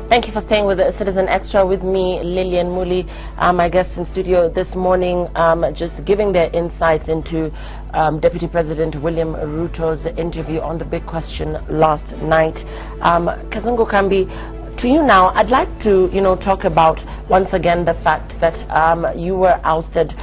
Thank you for staying with Citizen Extra. With me, Lillian Muli, my guest in studio this morning, just giving their insights into Deputy President William Ruto's interview on the big question last night. Kazungu Kambi, to you now, I'd like to, talk about once again the fact that you were ousted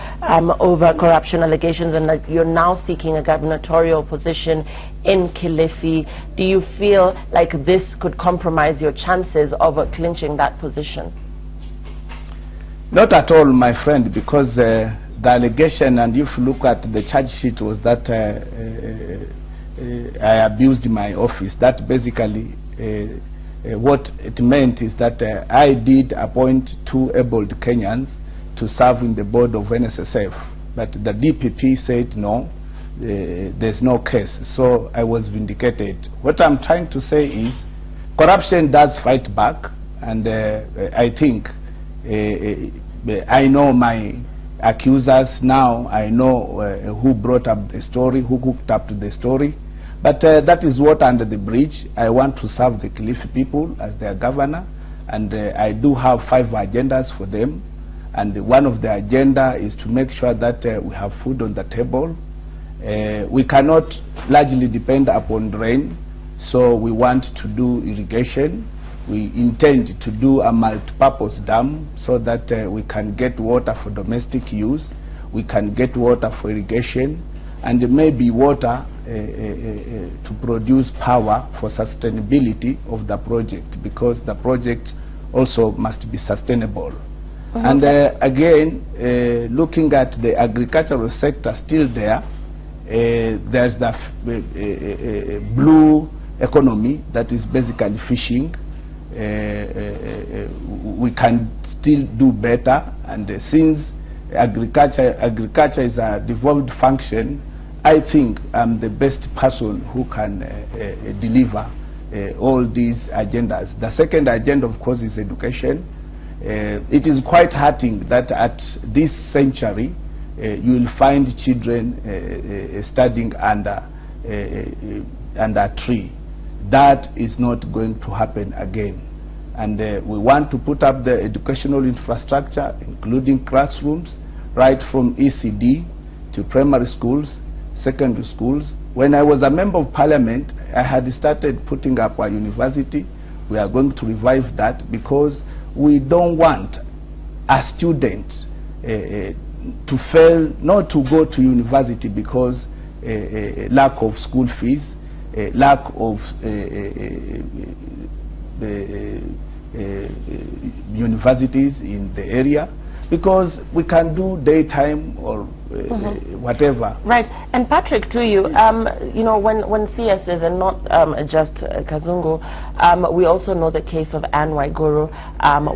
over corruption allegations and that you're now seeking a gubernatorial position in Kilifi. Do you feel like this could compromise your chances of clinching that position? Not at all, my friend, because the allegation, and if you look at the charge sheet, was that I abused my office. That basically what it meant is that I did appoint 2 able Kenyans to serve in the board of NSSF, but the DPP said no, there's no case, so I was vindicated. What I'm trying to say is corruption does fight back, and I think I know my accusers now. I know who brought up the story, who hooked up to the story. But that is what under the bridge. I want to serve the Kilifi people as their governor, and I do have 5 agendas for them. And one of the agenda is to make sure that we have food on the table. We cannot largely depend upon rain, so we want to do irrigation. We intend to do a multi-purpose dam so that we can get water for domestic use, we can get water for irrigation, and maybe water to produce power for sustainability of the project, because the project also must be sustainable. And again, looking at the agricultural sector still there, there's the blue economy that is basically fishing. We can still do better, and since agriculture is a devolved function, I think I'm the best person who can deliver all these agendas. The second agenda, of course, is education. It is quite hurting that at this century you will find children studying under a tree. That is not going to happen again. And we want to put up the educational infrastructure, including classrooms, right from ECD to primary schools, secondary schools. When I was a member of parliament, I had started putting up a university. We are going to revive that, because we don't want a student to fail, not to go to university because lack of school fees, lack of universities in the area, because we can do daytime or whatever. Right. And Patrick, to you, when CS is, and not just Kazungu, we also know the case of Anne Waiguru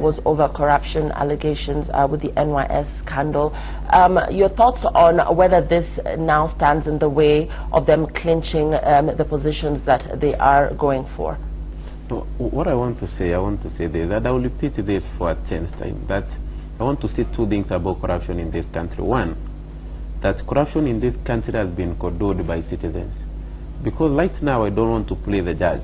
was over corruption allegations with the NYS scandal. Your thoughts on whether this now stands in the way of them clinching the positions that they are going for? No, what I want to say this, that I will repeat this for a 10th time, that I want to say 2 things about corruption in this country. One, that corruption in this country has been condoned by citizens. Because right now I don't want to play the judge.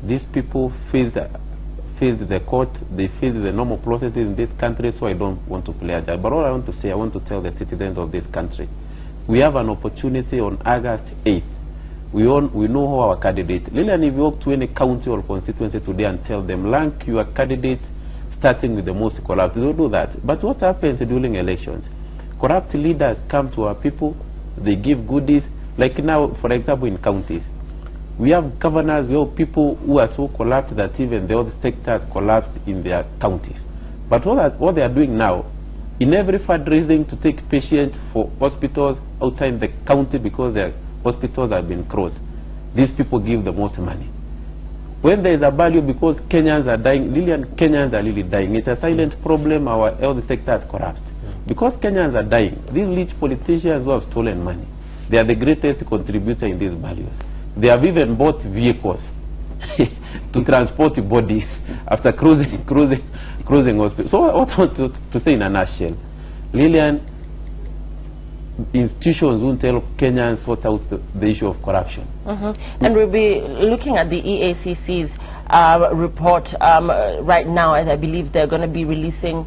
These people face the court, they face the normal processes in this country, so I don't want to play a judge. But all I want to say, I want to tell the citizens of this country, we have an opportunity on August 8th. We know who our candidate. Lillian, if you walk to any county or constituency today and tell them, rank your candidate starting with the most corrupt, they don't do that. But what happens during elections? Corrupt leaders come to our people, they give goodies. Like now, for example, in counties, we have governors, we have people who are so corrupt that even the other sectors collapsed in their counties. But what they are doing now, in every fundraising to take patients for hospitals outside the county because their hospitals have been closed, these people give the most money. When there is a value, because Kenyans are dying, Lillian, Kenyans are really dying. It's a silent problem. Our health sector has collapsed. Because Kenyans are dying, these rich politicians who have stolen money, they are the greatest contributor in these values. They have even bought vehicles to transport bodies after cruising hospitals. So what I want to say in a nutshell, Lillian, institutions won't help Kenyans sort out the issue of corruption. And we'll be looking at the EACC's report right now, and I believe they're going to be releasing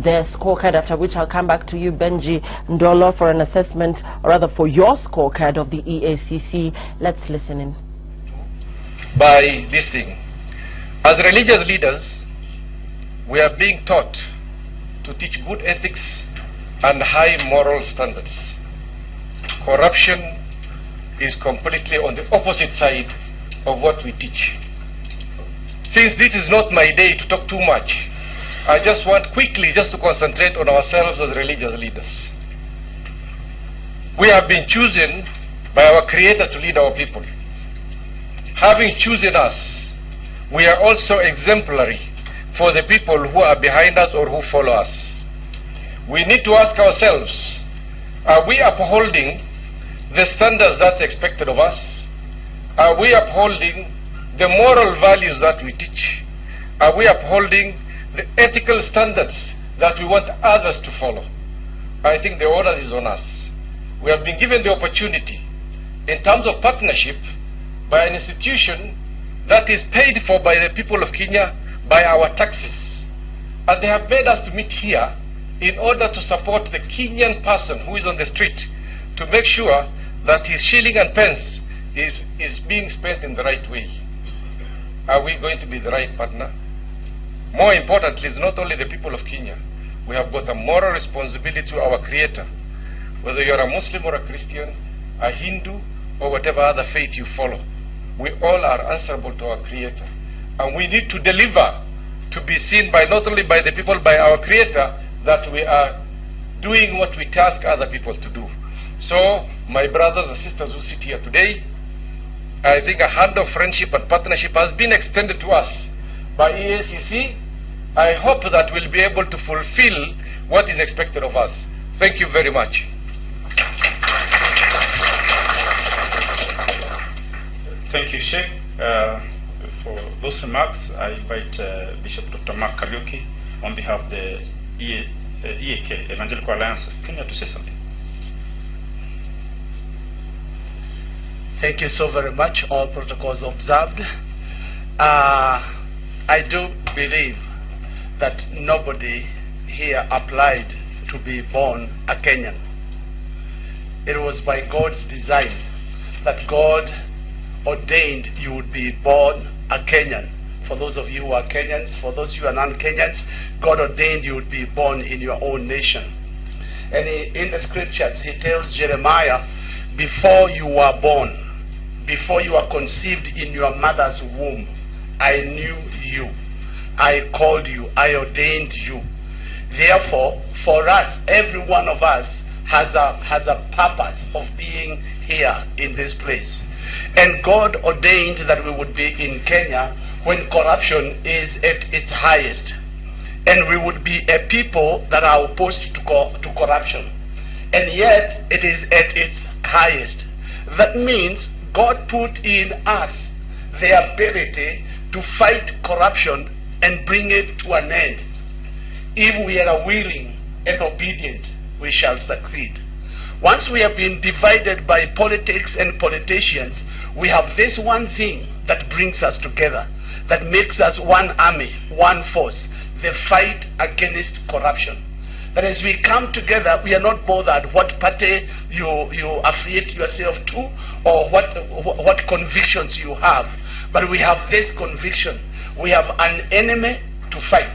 their scorecard, after which I'll come back to you, Benji Ndolo, for an assessment, or rather for your scorecard of the EACC. Let's listen in. By this thing, as religious leaders, we are being taught to teach good ethics and high moral standards. Corruption is completely on the opposite side of what we teach. Since this is not my day to talk too much, I just want quickly just to concentrate on ourselves as religious leaders. We have been chosen by our Creator to lead our people. Having chosen us, we are also exemplary for the people who are behind us or who follow us. We need to ask ourselves, are we upholding the standards that's expected of us? Are we upholding the moral values that we teach? Are we upholding the ethical standards that we want others to follow? I think the order is on us. We have been given the opportunity in terms of partnership by an institution that is paid for by the people of Kenya by our taxes. And they have made us to meet here in order to support the Kenyan person who is on the street, to make sure that his shilling and pence is being spent in the right way. Are we going to be the right partner? More importantly, it's not only the people of Kenya. We have got a moral responsibility to our Creator. Whether you're a Muslim or a Christian, a Hindu, or whatever other faith you follow, we all are answerable to our Creator. And we need to deliver to be seen by not only by the people, by our Creator, that we are doing what we task other people to do. So, my brothers and sisters who sit here today, I think a hand of friendship and partnership has been extended to us by EACC. I hope that we'll be able to fulfill what is expected of us. Thank you very much. Thank you, Sheikh. For those remarks, I invite Bishop Dr. Mark Kariuki on behalf of the EAK, Evangelical Alliance of Kenya, to say something. Thank you so very much. All protocols observed. I do believe that nobody here applied to be born a Kenyan. It was by God's design that God ordained you would be born a Kenyan. For those of you who are Kenyans, for those of you who are non-Kenyans, God ordained you would be born in your own nation. And in the scriptures, he tells Jeremiah, before you were born, before you were conceived in your mother's womb, I knew you. I called you. I ordained you. Therefore, for us, every one of us has a purpose of being here in this place. And God ordained that we would be in Kenya when corruption is at its highest. And we would be a people that are opposed to corruption. And yet, it is at its highest. That means God put in us the ability to fight corruption and bring it to an end. If we are willing and obedient, we shall succeed. Once we have been divided by politics and politicians, we have this one thing that brings us together, that makes us one army, one force, the fight against corruption. That as we come together, we are not bothered what party you affiliate yourself to or what convictions you have. But we have this conviction. We have an enemy to fight.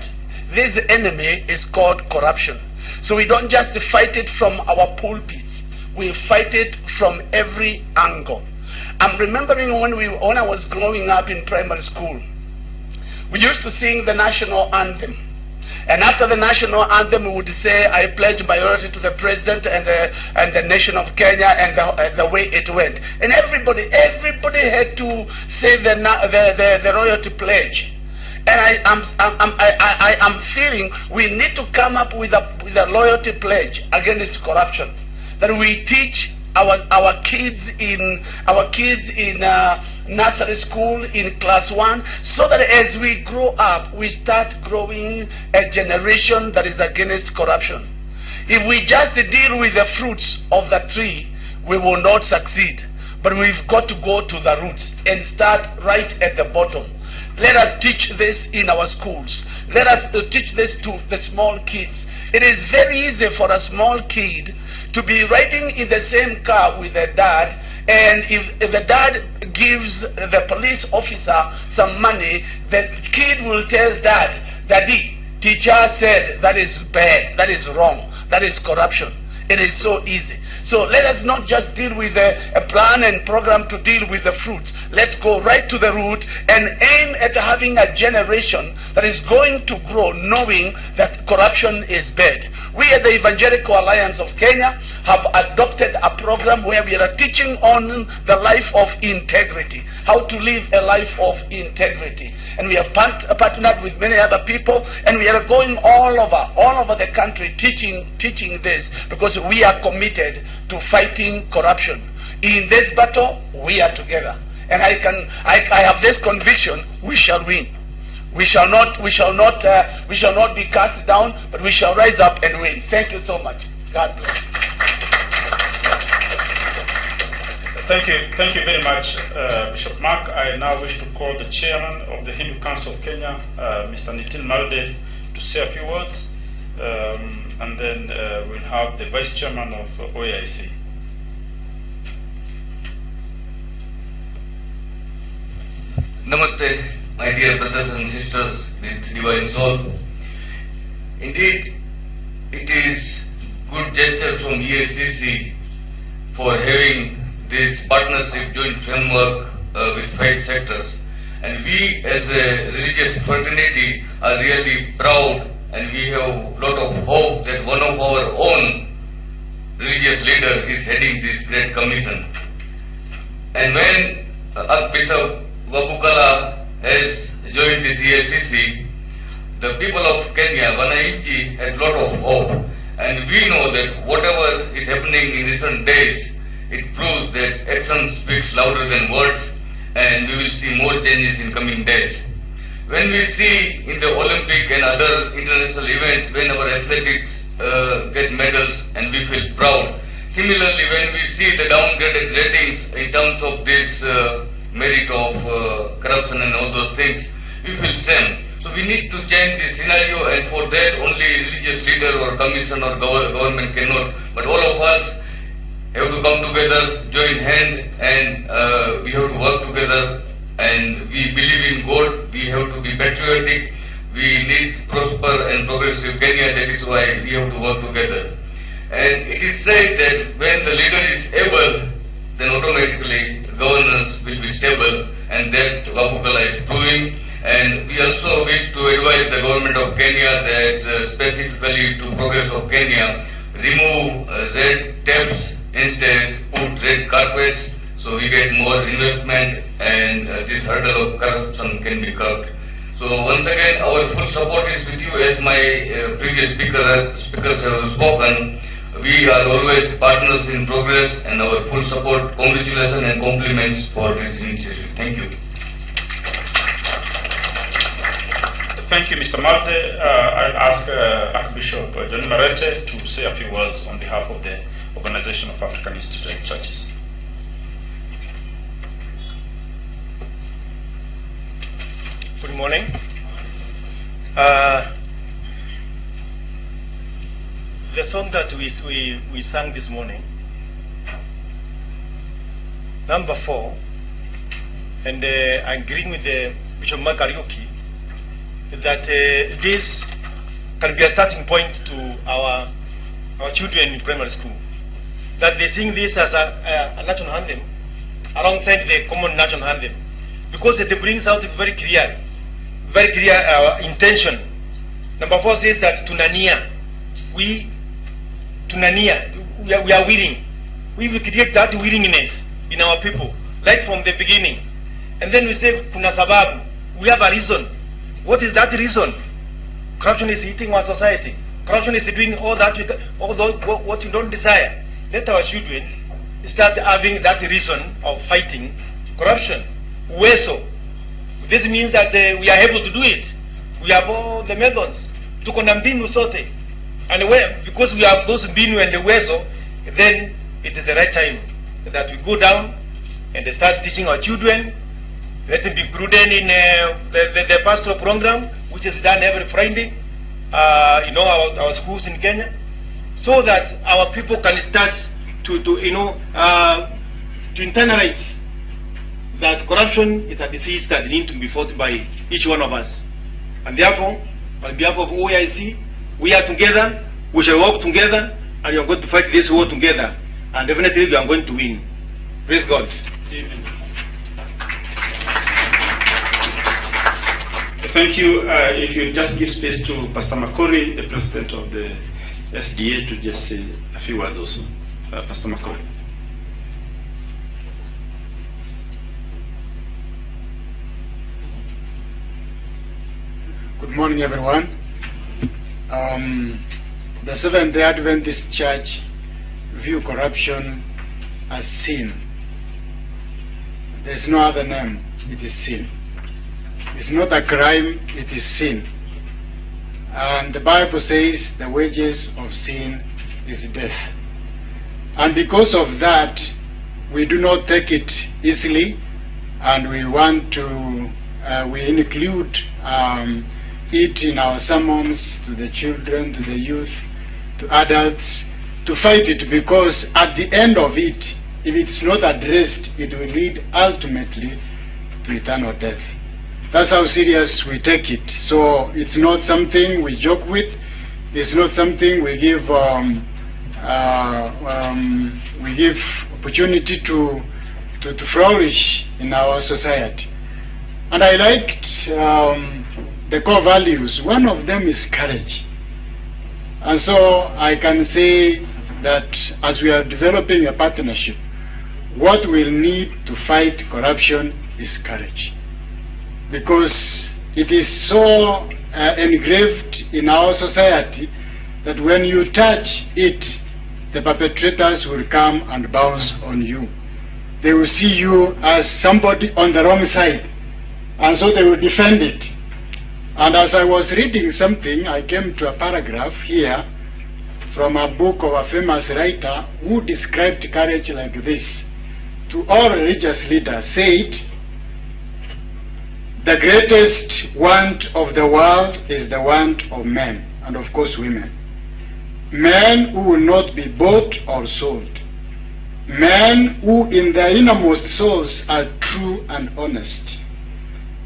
This enemy is called corruption. So we don't just fight it from our pulpits. We fight it from every angle. I'm remembering when I was growing up in primary school, we used to sing the national anthem. And after the national anthem, we would say, I pledge my loyalty to the president and the nation of Kenya, and the way it went. And everybody had to say the royalty pledge. And I am feeling we need to come up with a loyalty pledge against corruption, that we teach our kids in nursery school, in class 1, so that as we grow up, we start growing a generation that is against corruption. If we just deal with the fruits of the tree, we will not succeed. But we've got to go to the roots and start right at the bottom. Let us teach this in our schools. Let us teach this to the small kids. It is very easy for a small kid to be riding in the same car with their dad, and if the dad gives the police officer some money, the kid will tell dad, "Daddy, teacher said that is bad, that is wrong, that is corruption." It is so easy. So let us not just deal with a plan and program to deal with the fruits. Let's go right to the root and aim at having a generation that is going to grow knowing that corruption is bad. We at the Evangelical Alliance of Kenya have adopted a program where we are teaching on the life of integrity, how to live a life of integrity. And we have partnered with many other people, and we are going all over the country teaching this, because we are committed to fighting corruption. In this battle, we are together, and I have this conviction: we shall win. We shall not be cast down, but we shall rise up and win. Thank you so much. God bless. Thank you very much, Bishop Mark. I now wish to call the chairman of the Hindu Council of Kenya, Mr. Nitin Malde, to say a few words, and then we'll have the vice chairman of OAIC. Namaste, my dear brothers and sisters with divine soul. Indeed, it is good gesture from EACC for having this partnership joint framework with 5 sectors. And we as a religious fraternity are really proud, and we have a lot of hope that one of our own religious leaders is heading this great commission. And when Archbishop Wabukala has joined this EACC, the people of Kenya, Wananchi, had a lot of hope. And we know that whatever is happening in recent days, it proves that action speaks louder than words, and we will see more changes in coming days. When we see in the Olympic and other international events, when our athletics get medals and we feel proud. Similarly, when we see the downgraded ratings in terms of this merit of corruption and all those things, we feel shame. So we need to change the scenario, and for that only religious leader or commission or government cannot, but all of us have to come together, join hands, and we have to work together. And we believe in God. We have to be patriotic. We need prosper and progressive Kenya. That is why we have to work together. And it is said that when the leader is able, then automatically governance will be stable, and that Wabukala is doing. And we also wish to advise the government of Kenya that specifically to progress of Kenya, remove red tapes. Instead, put red carpets, so we get more investment, and this hurdle of corruption can be curbed. So once again, our full support is with you, as my previous speakers have spoken. We are always partners in progress, and our full support, congratulations and compliments for this initiative. Thank you. Thank you, Mr. Malte. I'll ask Archbishop John Marete to say a few words on behalf of the Organization of African Institute Churches. Good morning. The song that we sang this morning, number 4, and I'm agreeing with Bishop Mark Kariuki that this can be a starting point to our children in primary school, that they sing this as a national anthem alongside the common national anthem, because it brings out very clear intention. Number 4 says that tunania, we are willing. We will create that willingness in our people right from the beginning, and then we say kuna sababu, we have a reason. What is that reason? Corruption is eating our society. Corruption is doing all that, what you don't desire. Let our children start having that reason of fighting corruption. Uwezo. This means that we are able to do it. We have all the methods. Tuko na mbinu sote. And because we have those mbinu and the uwezo, then it is the right time that we go down and start teaching our children Let it be prudent in the pastoral program, which is done every Friday, our schools in Kenya, so that our people can start to internalize that corruption is a disease that needs to be fought by each one of us. And therefore, on behalf of EACC, we are together, we shall work together, and we are going to fight this war together. And definitely we are going to win. Praise God. Amen. Thank you. If you just give space to Pastor Makori, the president of the SDA, to just say a few words also. Pastor Makori. Good morning, everyone. The Seventh-day Adventist Church view corruption as sin. There is no other name. It is sin. It's not a crime. It is sin. And the Bible says the wages of sin is death. And because of that, we do not take it easily, and we want to we include it in our sermons to the children, to the youth, to adults, to fight it, because at the end of it, if it's not addressed, it will lead ultimately to eternal death. That's how serious we take it. So it's not something we joke with. It's not something we give opportunity to flourish in our society. And I liked the core values. One of them is courage. And so I can say that as we are developing a partnership, what we'll need to fight corruption is courage. Because it is so engraved in our society that when you touch it, the perpetrators will come and bounce on you. They will see you as somebody on the wrong side, and so they will defend it. And as I was reading something, I came to a paragraph here from a book of a famous writer who described courage like this. To all religious leaders, said, the greatest want of the world is the want of men, and of course women. Men who will not be bought or sold. Men who in their innermost souls are true and honest.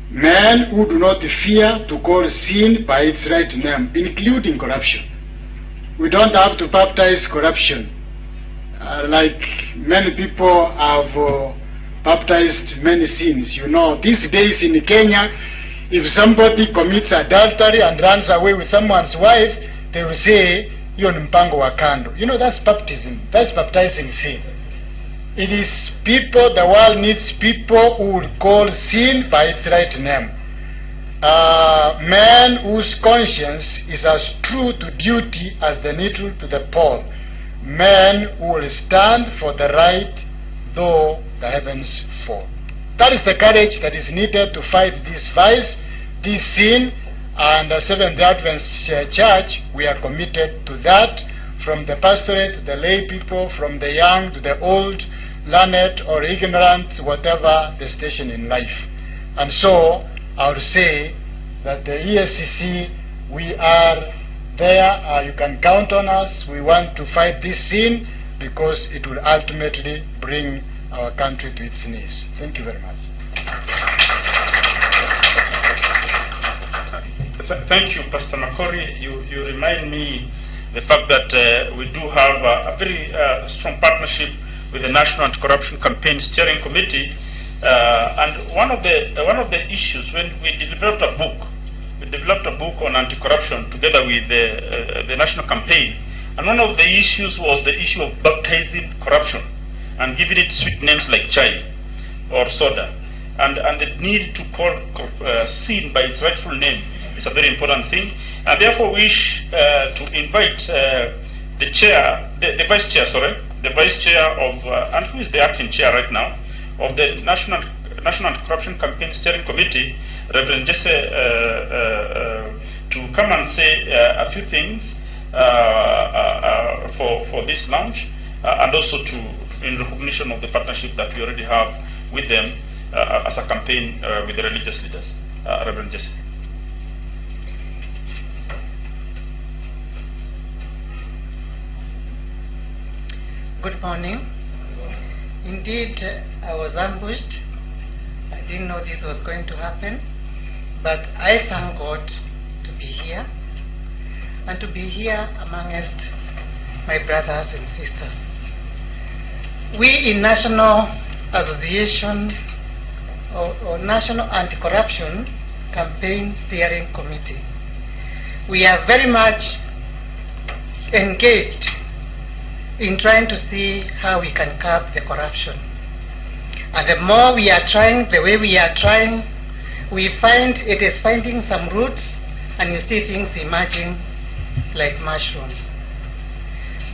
Men who do not fear to call sin by its right name, including corruption. We don't have to baptize corruption. Like many people have baptized many sins. You know, these days in Kenya, if somebody commits adultery and runs away with someone's wife, they will say, "Hiyo ni mpango wa kando." You know, that's baptism. That's baptizing sin. It is people, the world needs people who will call sin by its right name. Men whose conscience is as true to duty as the needle to the pole. Men who will stand for the right though the heavens fall. That is the courage that is needed to fight this vice, this sin, and the Seventh-day Adventist Church, we are committed to that, from the pastorate to the lay people, from the young to the old, learned or ignorant, whatever the station in life. And so I would say that the EACC, we are there. You can count on us. We want to fight this sin because it will ultimately bring our country to its knees. Thank you very much. Thank you, Pastor Makori. You remind me the fact that we do have a very strong partnership with the National Anti-Corruption Campaign Steering Committee, and one of the issues when we developed a book on anti-corruption together with the national campaign, and one of the issues was the issue of baptizing corruption and giving it sweet names like chai or soda, and the need to call sin by its rightful name is a very important thing, and therefore wish to invite the vice chair of, and who is the acting chair right now, of the National Anti-Corruption Campaign Steering Committee, Reverend Jesse, to come and say a few things for this launch, and also in recognition of the partnership that we already have with them. as a campaign with the religious leaders. Reverend Jesse. Good morning. Indeed, I was ambushed. I didn't know this was going to happen, but I thank God to be here and to be here amongst my brothers and sisters. We in National Association or National Anti-Corruption Campaign Steering Committee, we are very much engaged in trying to see how we can curb the corruption. And the more we are trying, the way we are trying, we find it is finding some roots, and you see things emerging like mushrooms.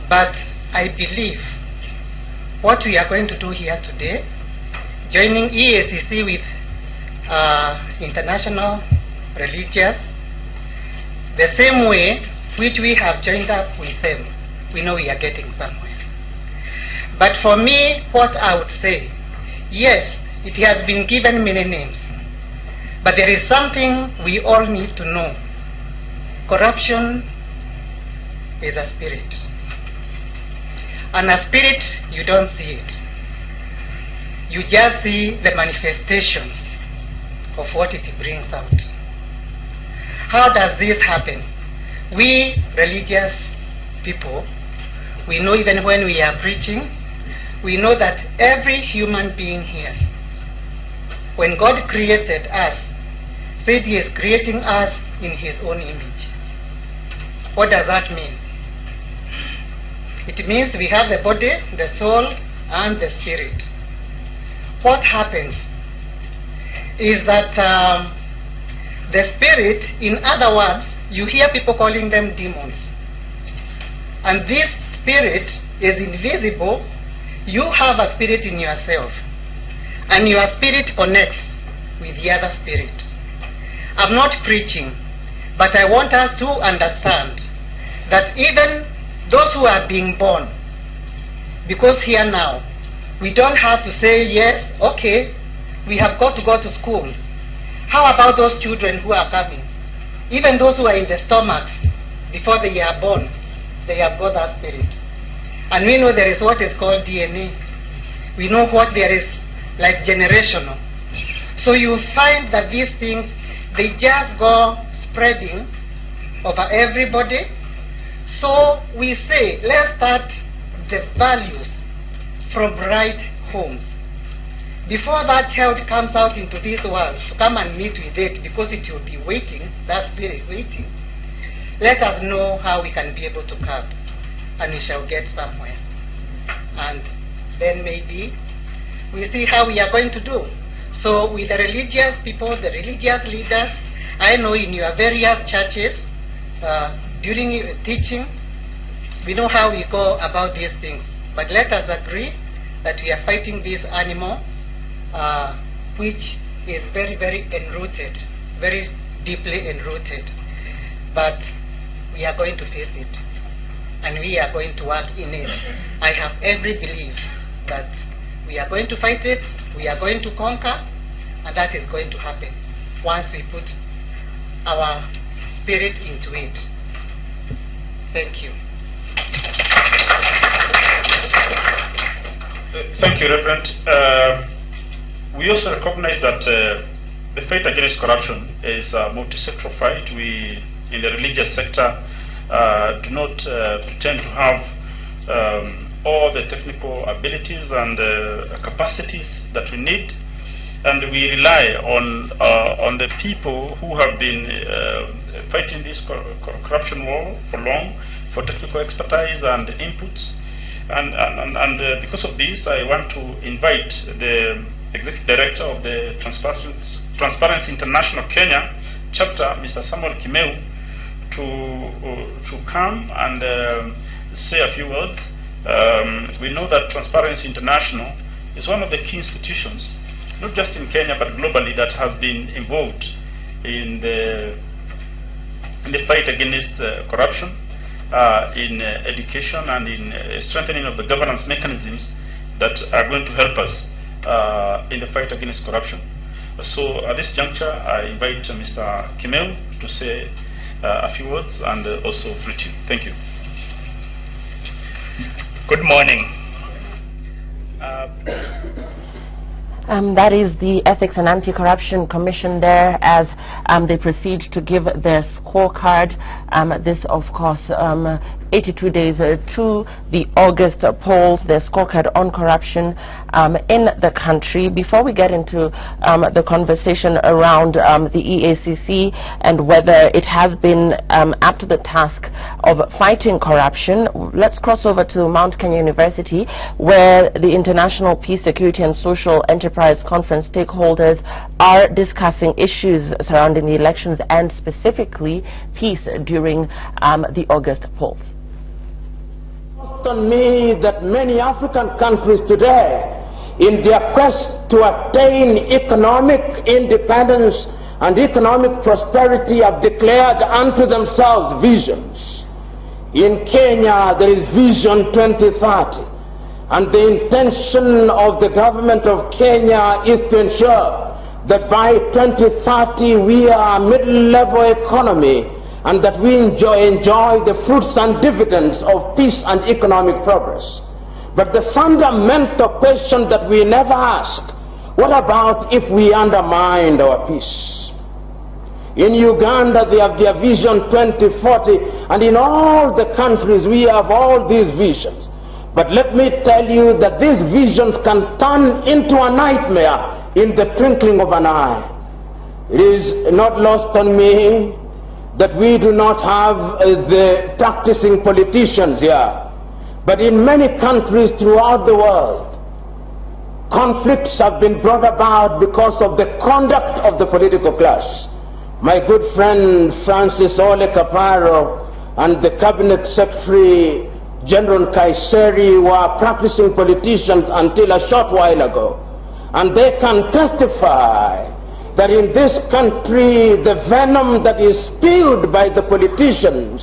But I believe what we are going to do here today, joining EACC with international religious, the same way which we have joined up with them, we know we are getting somewhere. But for me, what I would say, yes, it has been given many names, but there is something we all need to know. Corruption is a spirit. And a spirit, you don't see it. You just see the manifestations of what it brings out. How does this happen? We religious people, we know even when we are preaching, we know that every human being here, when God created us, said He is creating us in His own image. What does that mean? It means we have the body, the soul, and the spirit. What happens is that the spirit, in other words, you hear people calling them demons. And this spirit is invisible. You have a spirit in yourself, and your spirit connects with the other spirit. I'm not preaching, but I want us to understand that even those who are being born, because here now, we don't have to say, yes, okay, we have got to go to schools. How about those children who are coming? Even those who are in the stomachs, before they are born, they have got that spirit. And we know there is what is called DNA. We know what there is like generational. So you find that these things, they just go spreading over everybody. So we say, let's start the values from right homes. Before that child comes out into this world to come and meet with it, because it will be waiting, that spirit waiting, let us know how we can be able to curb, and we shall get somewhere. And then maybe we see how we are going to do. So with the religious people, the religious leaders, I know in your various churches, during teaching, we know how we go about these things. But let us agree that we are fighting this animal, which is very, very enrooted, very deeply enrooted. But we are going to face it, and we are going to work in it. I have every belief that we are going to fight it, we are going to conquer, and that is going to happen once we put our spirit into it. Thank you. Thank you, Reverend. We also recognize that the fight against corruption is a multi-sectoral fight. We, in the religious sector, do not pretend to have all the technical abilities and capacities that we need, and we rely on the people who have been fighting this corruption war for long, for technical expertise and inputs. And because of this, I want to invite the Executive Director of the Transparency International Kenya chapter, Mr. Samuel Kimeu, to come and say a few words. We know that Transparency International is one of the key institutions, not just in Kenya but globally, that has been involved in the fight against corruption, in education, and in strengthening of the governance mechanisms that are going to help us in the fight against corruption. So at this juncture, I invite Mr. Kimeu to say a few words and also greet you. Thank you. Good morning. That is the Ethics and Anti-Corruption Commission there as they proceed to give their scorecard. This, of course, 82 days to the August polls, their scorecard on corruption in the country. Before we get into the conversation around the EACC and whether it has been up to the task of fighting corruption, let's cross over to Mount Kenya University, where the International Peace, Security and Social Enterprise Conference stakeholders are discussing issues surrounding the elections and specifically peace during the August polls. On me that many African countries today, in their quest to attain economic independence and economic prosperity, have declared unto themselves visions. In Kenya, there is Vision 2030, and the intention of the government of Kenya is to ensure that by 2030 we are a middle-level economy, and that we enjoy the fruits and dividends of peace and economic progress. But the fundamental question that we never ask, what about if we undermine our peace? In Uganda, they have their Vision 2040, and in all the countries we have all these visions. But let me tell you that these visions can turn into a nightmare in the twinkling of an eye. It is not lost on me that we do not have the practicing politicians here. But in many countries throughout the world, conflicts have been brought about because of the conduct of the political class. My good friend Francis Ole Kaparo and the Cabinet Secretary General Kaiseri were practicing politicians until a short while ago. And they can testify that in this country the venom that is spilled by the politicians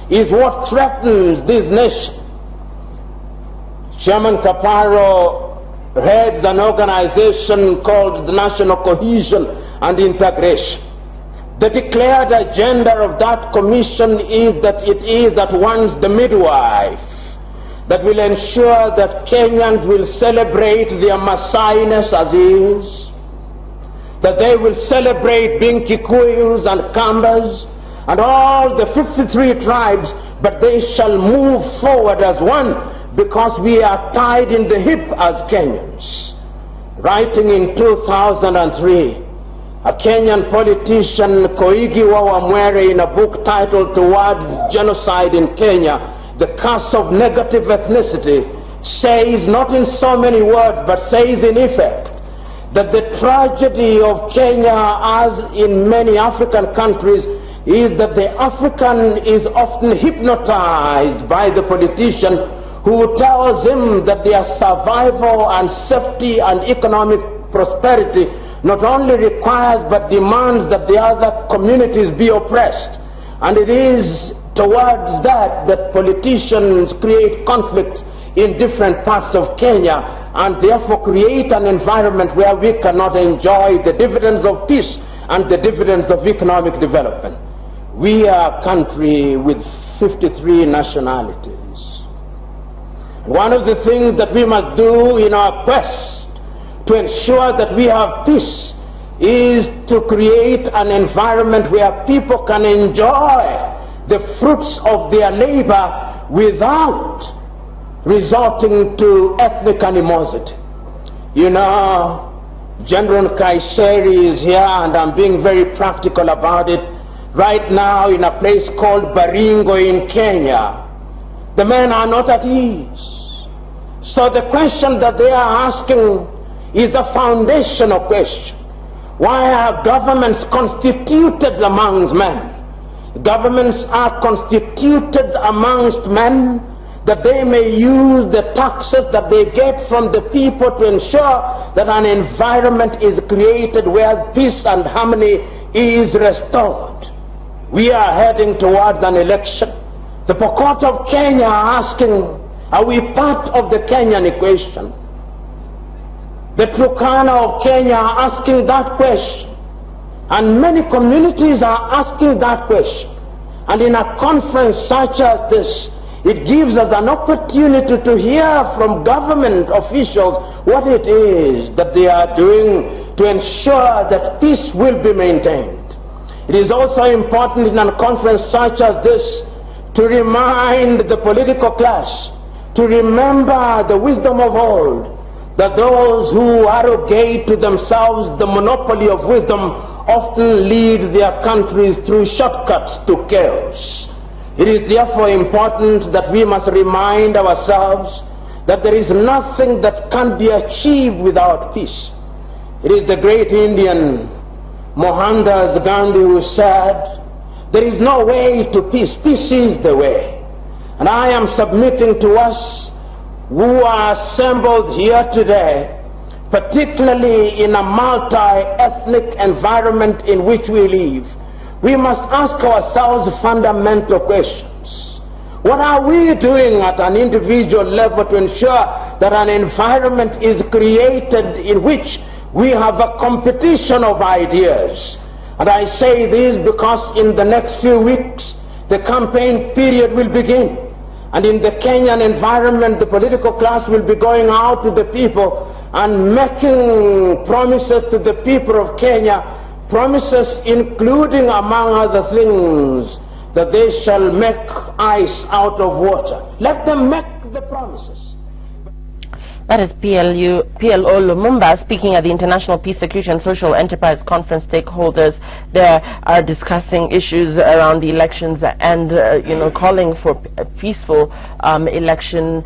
is what threatens this nation. Chairman Kaparo heads an organization called the National Cohesion and Integration. The declared agenda of that commission is that it is at once the midwife that will ensure that Kenyans will celebrate their Maasai-ness as is, that they will celebrate being Kikuyus and Kambas and all the 53 tribes, but they shall move forward as one because we are tied in the hip as Kenyans. Writing in 2003, a Kenyan politician, Koigi Wawamwere, in a book titled Towards Genocide in Kenya, The Curse of Negative Ethnicity, says, not in so many words, but says in effect, that the tragedy of Kenya, as in many African countries, is that the African is often hypnotized by the politician who tells him that their survival and safety and economic prosperity not only requires but demands that the other communities be oppressed. And it is towards that politicians create conflicts in different parts of Kenya and therefore create an environment where we cannot enjoy the dividends of peace and the dividends of economic development. We are a country with 53 nationalities. One of the things that we must do in our quest to ensure that we have peace is to create an environment where people can enjoy the fruits of their labor without resorting to ethnic animosity. You know, General Kaiseri is here, and I'm being very practical about it. Right now in a place called Baringo in Kenya, the men are not at ease. So the question that they are asking is a foundational question. Why are governments constituted amongst men? Governments are constituted amongst men that they may use the taxes that they get from the people to ensure that an environment is created where peace and harmony is restored. We are heading towards an election. The Pokot of Kenya are asking, are we part of the Kenyan equation? The Turkana of Kenya are asking that question. And many communities are asking that question. And in a conference such as this, it gives us an opportunity to hear from government officials what it is that they are doing to ensure that peace will be maintained. It is also important in a conference such as this to remind the political class, to remember the wisdom of old, that those who arrogate to themselves the monopoly of wisdom often lead their countries through shortcuts to chaos. It is therefore important that we must remind ourselves that there is nothing that can be achieved without peace. It is the great Indian Mohandas Gandhi who said, there is no way to peace. Peace is the way. And I am submitting to us who are assembled here today, particularly in a multi-ethnic environment in which we live, we must ask ourselves fundamental questions. What are we doing at an individual level to ensure that an environment is created in which we have a competition of ideas? And I say this because in the next few weeks, the campaign period will begin. And in the Kenyan environment, the political class will be going out to the people and making promises to the people of Kenya, promises including, among other things, that they shall make ice out of water. Let them make the promises. That is PLO Lumumba speaking at the International Peace, Security and Social Enterprise Conference. Stakeholders there are discussing issues around the elections and, calling for a peaceful election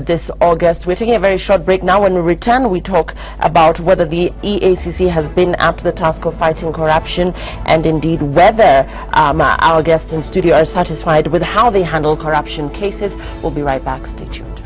this August. We're taking a very short break now. When we return, we talk about whether the EACC has been up to the task of fighting corruption and indeed whether our guests in studio are satisfied with how they handle corruption cases. We'll be right back. Stay tuned.